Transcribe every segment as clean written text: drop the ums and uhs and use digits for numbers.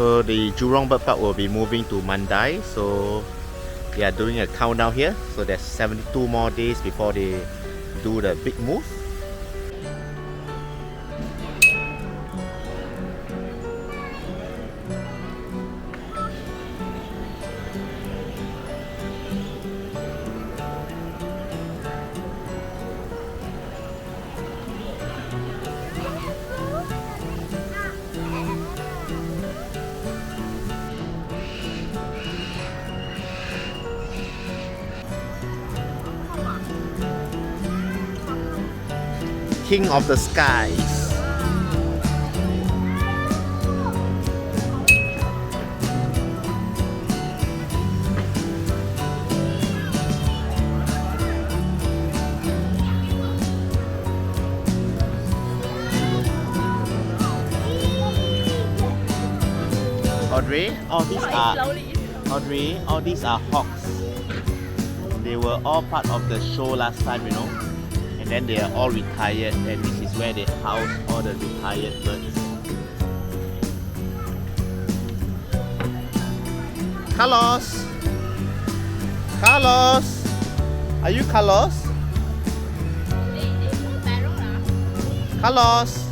So the Jurong Bird Park will be moving to Mandai, so they are doing a countdown here. So there's 72 more days before they do the big move. King of the skies. Audrey, all these are hawks. They were all part of the show last time, you know. And then they are all retired, and this is where they house all the retired birds. Carlos! Carlos! Are you Carlos? Carlos!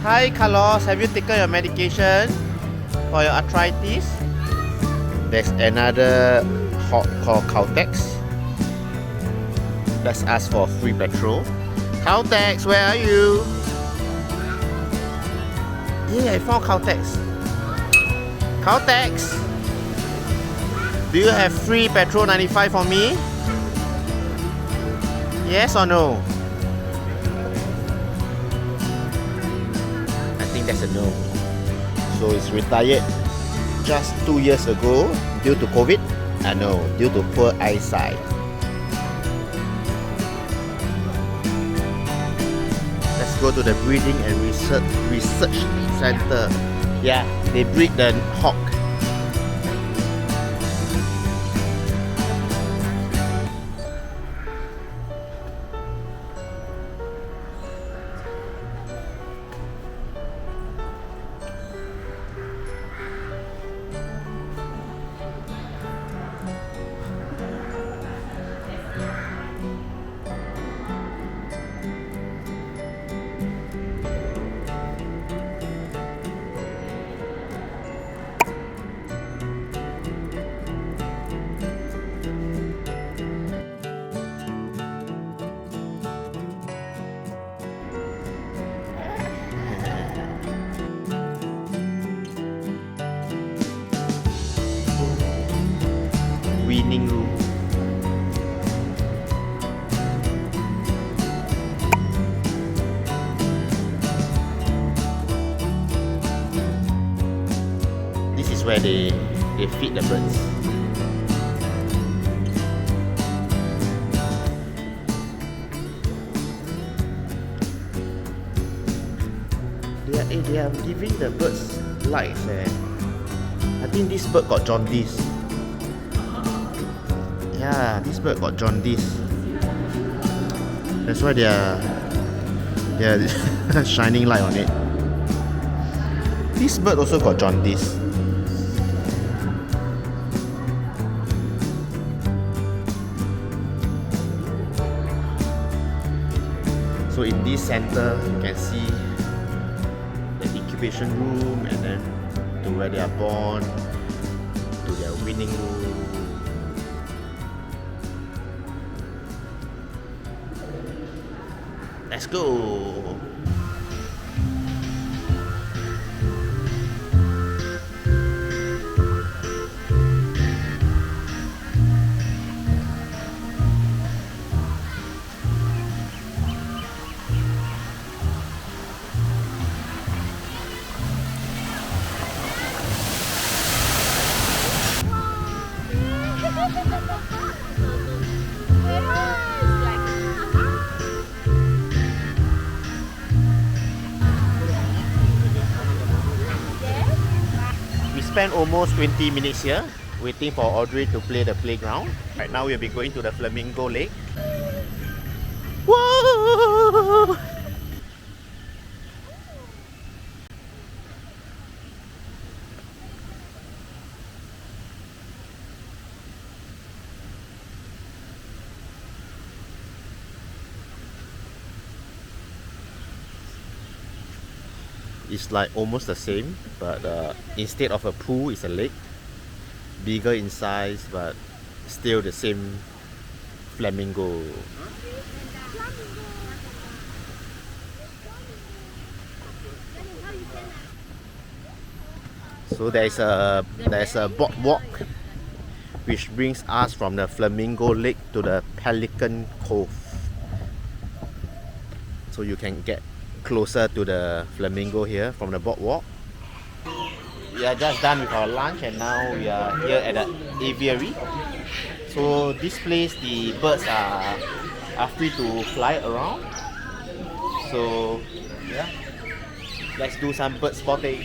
Hi Carlos, have you taken your medication for your arthritis? There's another hawk called Caltex. Let's ask for free petrol. Caltex, where are you? Yeah, I found Caltex. Caltex! Do you have free petrol 95 for me? Yes or no? I think that's a no. So it's retired just 2 years ago due to COVID? No, due to poor eyesight. Go to the breeding and research center. Yeah, they breed the hawk. Weaning room. This is where they feed the birds. They are giving the birds lights. I think this bird got jaundice. Yeah, this bird got jaundice. That's why they are shining light on it. This bird also got jaundice. So in this center, you can see the incubation room, and then to where they are born, to their weaning room. Let's go! spent almost 20 minutes here waiting for Audrey to play the playground. Right now we'll be going to the Flamingo Lake. Whoa! It's like almost the same, but instead of a pool, it's a lake. Bigger in size, but still the same flamingo. So there's a boardwalk which brings us from the Flamingo Lake to the Pelican Cove. So you can get closer to the flamingo here from the boardwalk. We are just done with our lunch and now we are here at the aviary. So this place the birds are free to fly around. So yeah, let's do some bird spotting.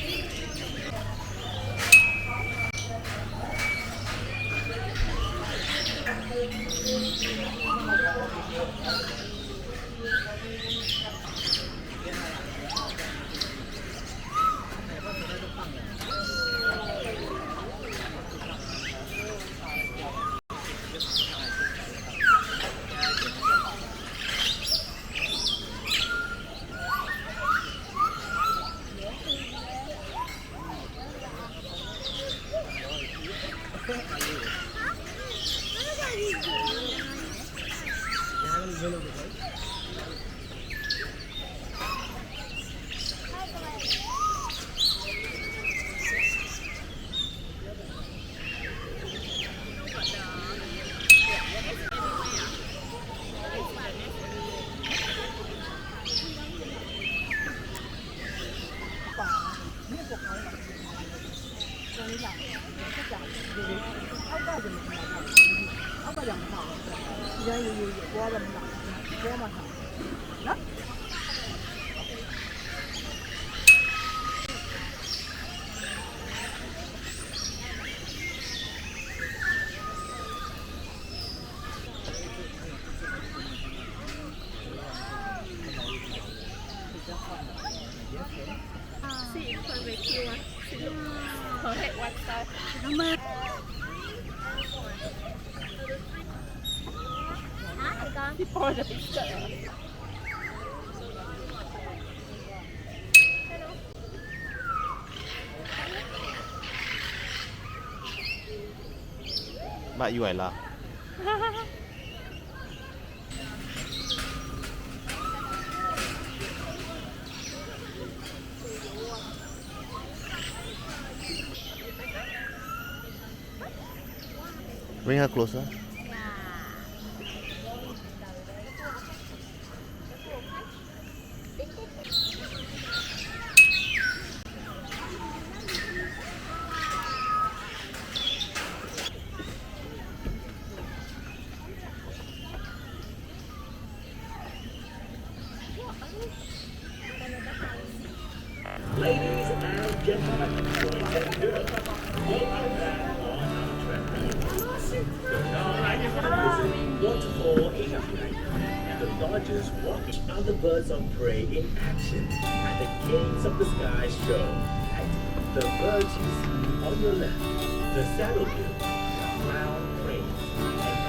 Bạn yêu là bring her closer. Ladies and gentlemen, boys and girls, welcome back on our travel. So now I can visit Waterfall aviary, the largest watch other birds of prey in action at the Kings of the Sky show. At the birds you see on your left, the saddlebill, brown cranes, and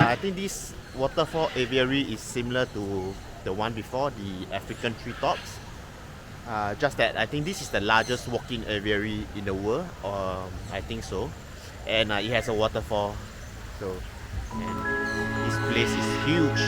I think this waterfall aviary is similar to the one before, the African treetops. Just that I think this is the largest walk-in aviary in the world, or I think so. And it has a waterfall. So, and this place is huge.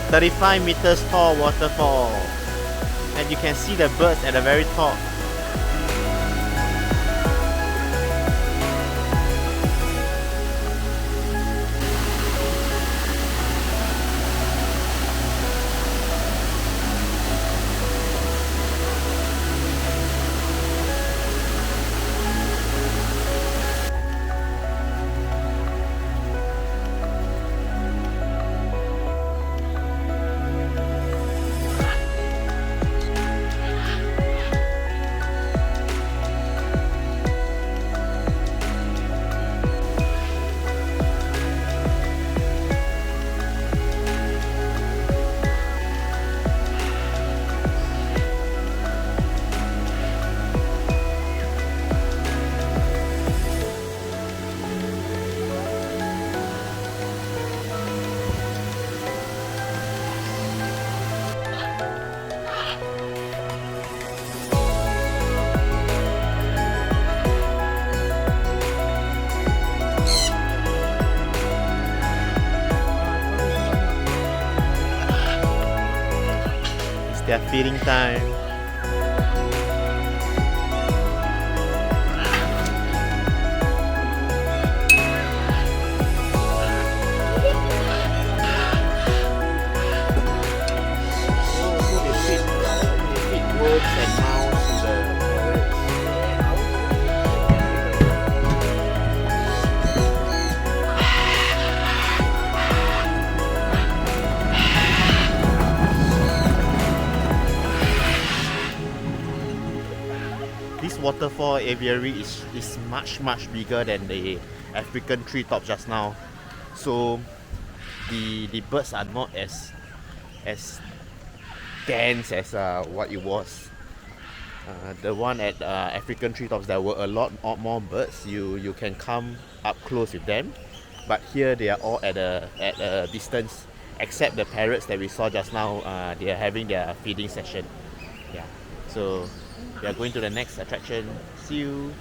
35 meters tall waterfall, and you can see the birds at the very top. Their feeding time. So they feed wolves and mouse to the forest. This waterfall aviary is much bigger than the African treetop just now, so the birds are not as dense as what it was. The one at African treetops, there were a lot more birds. You can come up close with them, but here they are all at a distance, except the parrots that we saw just now. They are having their feeding session. Yeah, so we are going to the next attraction. See you.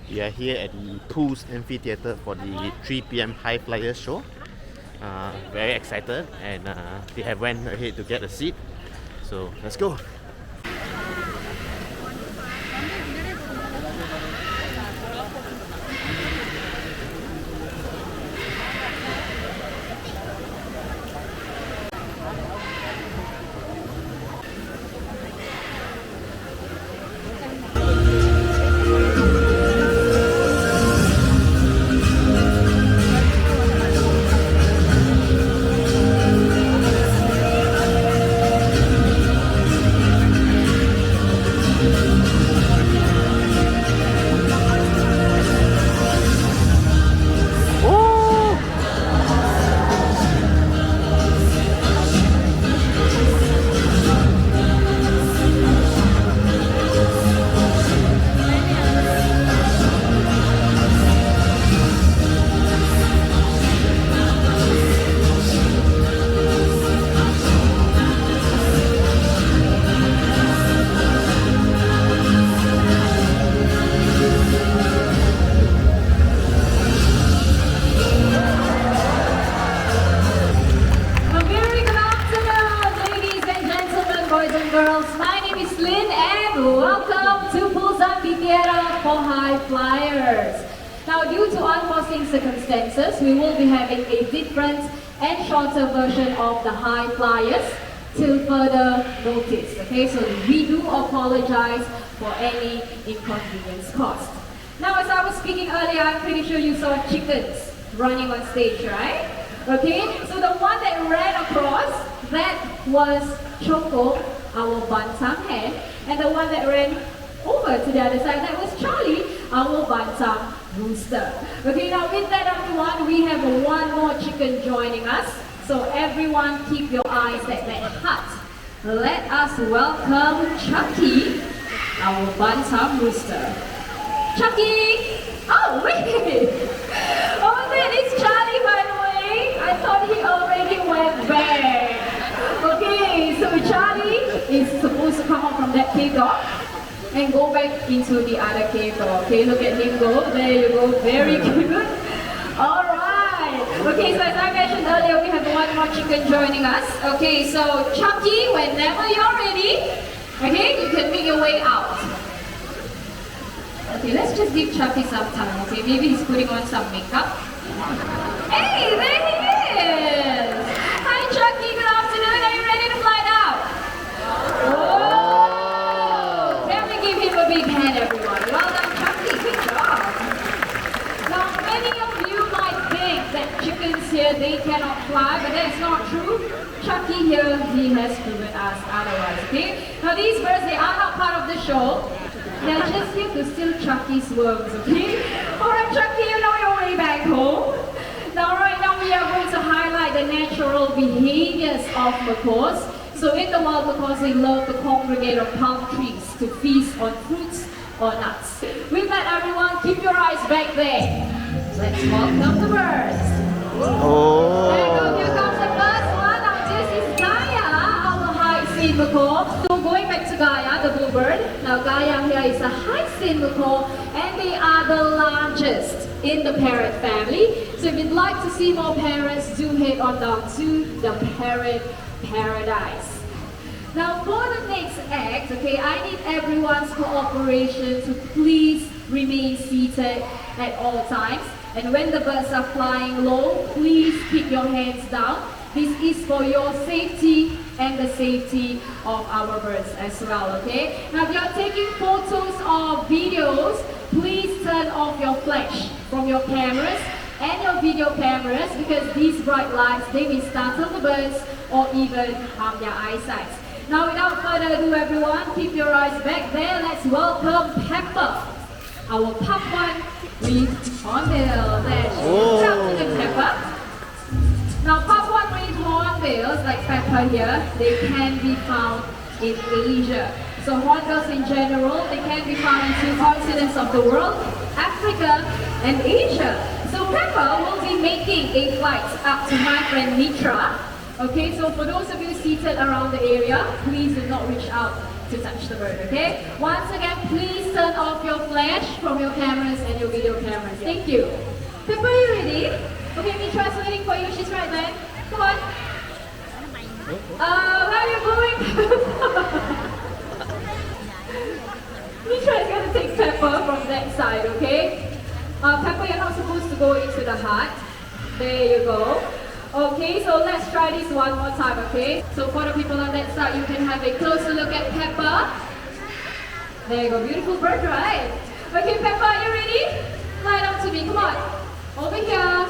We are here at the Pools Amphitheatre for the 3 p.m. High Flyers show. Very excited, and they have went ahead to get a seat. So let's go. Now, due to unforeseen circumstances, we will be having a different and shorter version of the High Flyers. till further notice. Okay, so we do apologize for any inconvenience caused. Now, as I was speaking earlier, I'm pretty sure you saw chickens running on stage, right? Okay, so the one that ran across, that was Choco, our bantam hen, and the one that ran over to the other side, that was Charlie, our bantam rooster. Okay, now with that everyone, we have one more chicken joining us. So everyone keep your eyes at that hut. Let us welcome Chucky, our bantam rooster. Chucky! Oh wait! Oh that is Charlie by the way. I thought he already went back. Okay, so Charlie is supposed to come out from that cave door and go back into the other cave door. Okay, look at him go. There you go. Very good. Alright. Okay, so as I mentioned earlier, we have one more chicken joining us. Okay, so Chucky, whenever you're ready, okay, you can make your way out. Okay, let's just give Chucky some time, okay? Maybe he's putting on some makeup. Hey, there he is! Hi Chucky, good afternoon. Are you ready to fly out? Oh! Can we give him a big hand, everyone? Well done, Chucky. Good job. Now, many of you might think that chickens here, they cannot fly, but that's not true. Chucky here, he has proven us otherwise, okay? Now, these birds, they are not part of the show. They're just here to steal Chucky's worms, okay? Alright, Chucky, you know your way back home. Now, right now, we are going to highlight the natural behaviors of macaws. So, in the wild, macaws, they love to congregate on palm trees to feast on fruits or nuts. With that, everyone, keep your eyes back there. Let's welcome the birds. Oh. There you go, here comes the first one. Now, this is Gaia, our high-seen macaw. So, going back to Gaia, the bluebird. Now, Gaia here is a high-seen macaw, and they are the largest in the parrot family. So, if you'd like to see more parrots, do head on down to the parrot paradise. Now, for the next act, okay, I need everyone's cooperation to please remain seated at all times. And when the birds are flying low, please keep your hands down. This is for your safety and the safety of our birds as well, okay? Now, if you're taking photos or videos, please turn off your flash from your cameras and your video cameras because these bright lights, they may startle the birds or even harm their eyesight. Now, without further ado, everyone, keep your eyes back there. Let's welcome Pepper, our pup one with hornbill. There she is. Afternoon, Pepper. Now, pup one with hornbills, like Pepper here, they can be found in Asia. So hornbills in general, they can be found in 2 continents of the world, Africa and Asia. So Pepper will be making a flight up to my friend Mitra. Okay, so for those of you seated around the area, please do not reach out to touch the bird, okay? Once again, please turn off your flash from your cameras and your video cameras. Thank you. Pepper, are you ready? Okay, Mitra's waiting for you. She's right there. Come on. Where are you going? Mitra is going to take Pepper from that side, okay? Pepper, you're not supposed to go into the hut. There you go. Okay, so let's try this one more time, okay? So for the people on that side, you can have a closer look at Pepper. There you go, beautiful bird, right? Okay, Pepper, are you ready? Fly down to me, come on. Over here.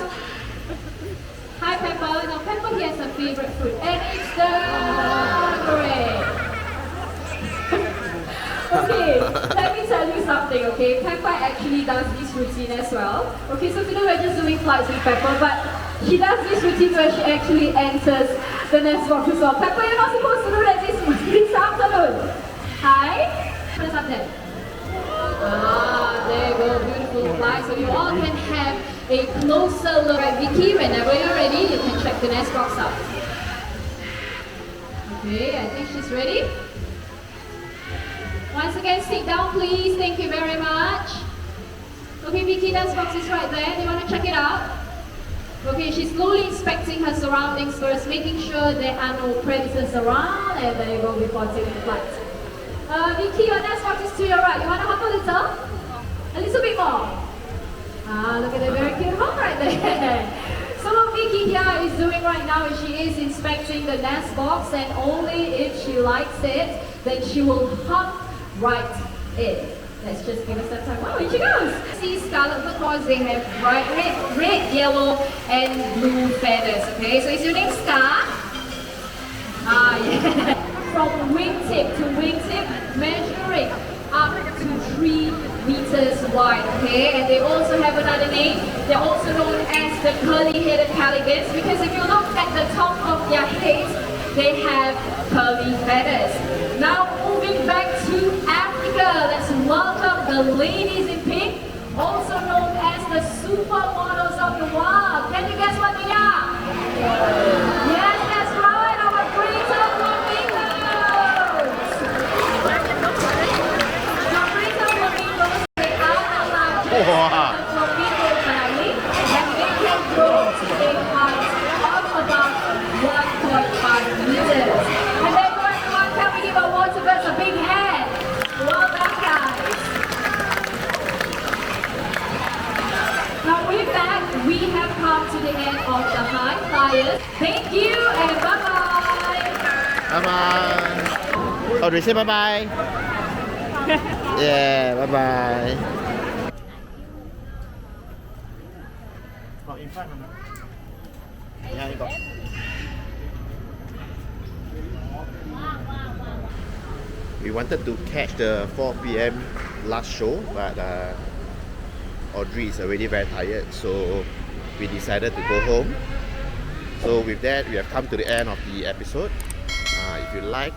Hi, Pepper. Now, Pepper here has a favorite fruit, and it's the grape. Okay, let me tell you something, okay? Pepper actually does this routine as well. Okay, so today we're just doing flights with Pepper, but she does this routine where she actually enters the nest box as well. Pepper, you're not supposed to do that this afternoon. Hi? Press up there. Ah, there you go, beautiful flight. So you all can have a closer look at Vicky. Whenever you're ready, you can check the nest box out. Okay, I think she's ready. Once again, sit down please. Thank you very much. Okay, Vicky, nest box is right there. Do you want to check it out? Okay, she's slowly inspecting her surroundings first, making sure there are no predators around, and there you go before taking flight. Vicky, your nest box is to your right. You want to hop a little? A little bit more. Ah, look at the very cute hop right there. So, Vicky, lady here is doing right now is she is inspecting the nest box, and only if she likes it, then she will hop right in. Let's just give us that time. Oh, here she goes. See scarlet macaws, they have bright red, yellow, and blue feathers. Okay, so is your name Scar? Ah, yeah. From wingtip to wingtip, measuring up to 3 meters wide. Okay, and they also have another name. They're also known as the curly-headed pelicans, because if you look at the top of their heads, they have curly feathers. Now moving back to Africa, let's welcome the ladies in pink, also known as the supermodels of the wild. Can you guess what they are? Yes, that's right, our Greater Flamingos. The Greater Flamingos, they are the largest flamingo family, and they can grow to a height of about 1.5 meters. And then can we give our waterbirds a big hand? Well done, guys. Now with that, we have come to the end of the high flyers. Thank you and bye-bye. Bye-bye. Oh, do we say bye-bye? Yeah, bye-bye. Oh, in front. Yeah, you got. We wanted to catch the 4 p.m. last show, but Audrey is already very tired, so we decided to go home. So with that, we have come to the end of the episode. If you like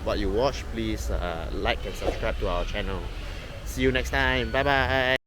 what you watch, please like and subscribe to our channel. See you next time. Bye bye.